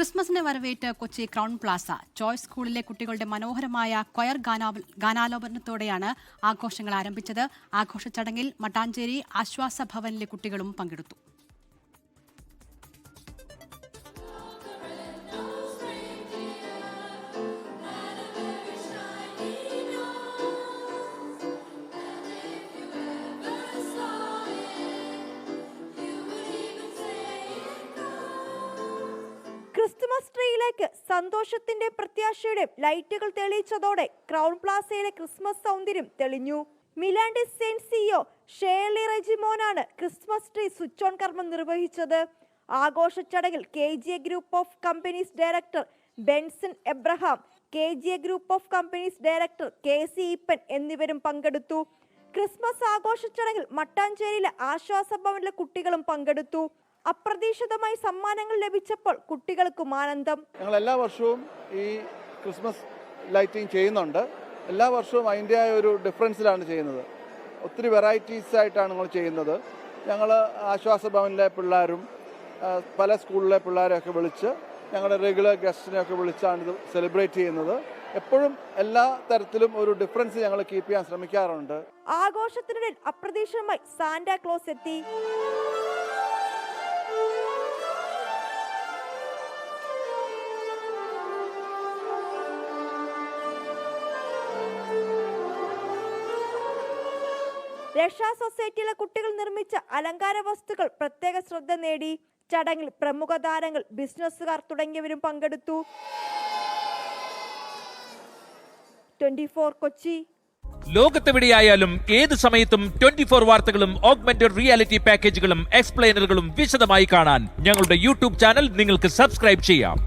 ക്രിസ്മസിനെ വരവേറ്റ് Kochi crown Plaza choice സ്കൂളിലെ കുട്ടികളുടെ മനോഹരമായ ക്വയർ ഗാനാലോപനത്തോടെയാണ് ആഘോഷങ്ങൾ ആരംഭിച്ചത്. ആഘോഷ ചടങ്ങിൽ മട്ടാഞ്ചേരി ആശ്വാസ ഭവനിലെ കുട്ടികളും പങ്കെടുത്തു. ക്രിസ്മസ് ട്രീയിലേക്ക് സന്തോഷത്തിന്റെ പ്രത്യാശയുടെ ലൈറ്റുകൾ തെളിയിച്ചതോടെ ക്രൗൺ പ്ലാസയിലെ ക്രിസ്മസ് സൗന്ദര്യം തെളിഞ്ഞു. മിലാൻഡിസ് സെയിന്റ് സിഇഒ ഷേർലി റെജിമോനാണ് ക്രിസ്മസ് ട്രീ സ്വിച്ച് ഓൺ കർമ്മം നിർവഹിച്ചത്. ആഘോഷ ചടങ്ങിൽ KGA group of companies director Benson Abraham, KGA group of companies director KC Eapen എന്നിവരും പങ്കെടുത്തു. ക്രിസ്മസ് ആഘോഷ ചടങ്ങിൽ മട്ടാഞ്ചേരിയിലെ ആശ്വാസ ഭവനിലെ കുട്ടികളും പങ്കെടുത്തു. അപ്രതീക്ഷിതമായി സമ്മാനങ്ങൾ ലഭിച്ചപ്പോൾ കുട്ടികൾക്കും ആനന്ദം. ഞങ്ങൾ എല്ലാ വർഷവും ഈ ക്രിസ്മസ് ലൈറ്റിംഗ് ചെയ്യുന്നുണ്ട്. എല്ലാ വർഷവും അതിൻ്റെ ഒരു ഡിഫറൻസിലാണ് ചെയ്യുന്നത്. ഒത്തിരി വെറൈറ്റീസ് ആയിട്ടാണ് ഞങ്ങൾ ചെയ്യുന്നത്. ഞങ്ങൾ ആശ്വാസ ഭവനിലെ പിള്ളേരും പല സ്കൂളിലെ പിള്ളേരെയൊക്കെ വിളിച്ച് ഞങ്ങളുടെ റെഗുലർ ഗസ്റ്റിനെയൊക്കെ വിളിച്ചാണ് ഇത് സെലിബ്രേറ്റ് ചെയ്യുന്നത്. എപ്പോഴും എല്ലാ തരത്തിലും ഒരു ഡിഫറൻസ് ഞങ്ങൾ കീപ്പ് ചെയ്യാൻ ശ്രമിക്കാറുണ്ട്. ആഘോഷത്തിനിടയിൽ അപ്രതീക്ഷിതമായി സാന്റാ ക്ലോസ് എത്തി. രക്ഷാ സൊസൈറ്റിയിലെ കുട്ടികൾ നിർമ്മിച്ച അലങ്കാര വസ്തുക്കൾ പ്രത്യേക ശ്രദ്ധ നേടി. ചടങ്ങിൽ പ്രമുഖ താരങ്ങൾ, ബിസിനസ്സുകാർ തുടങ്ങിയവരും പങ്കെടുത്തു. 24 കൊച്ചി. ലോകത്തെവിടെയായാലും ഏത് സമയത്തും 24 വാർത്തകളും ഓഗ്മെന്റഡ് റിയാലിറ്റി പാക്കേജുകളും എക്സ്പ്ലെയിനറുകളും വിശദമായി കാണാൻ ഞങ്ങളുടെ യൂട്യൂബ് ചാനൽ നിങ്ങൾക്ക് സബ്സ്ക്രൈബ് ചെയ്യാം.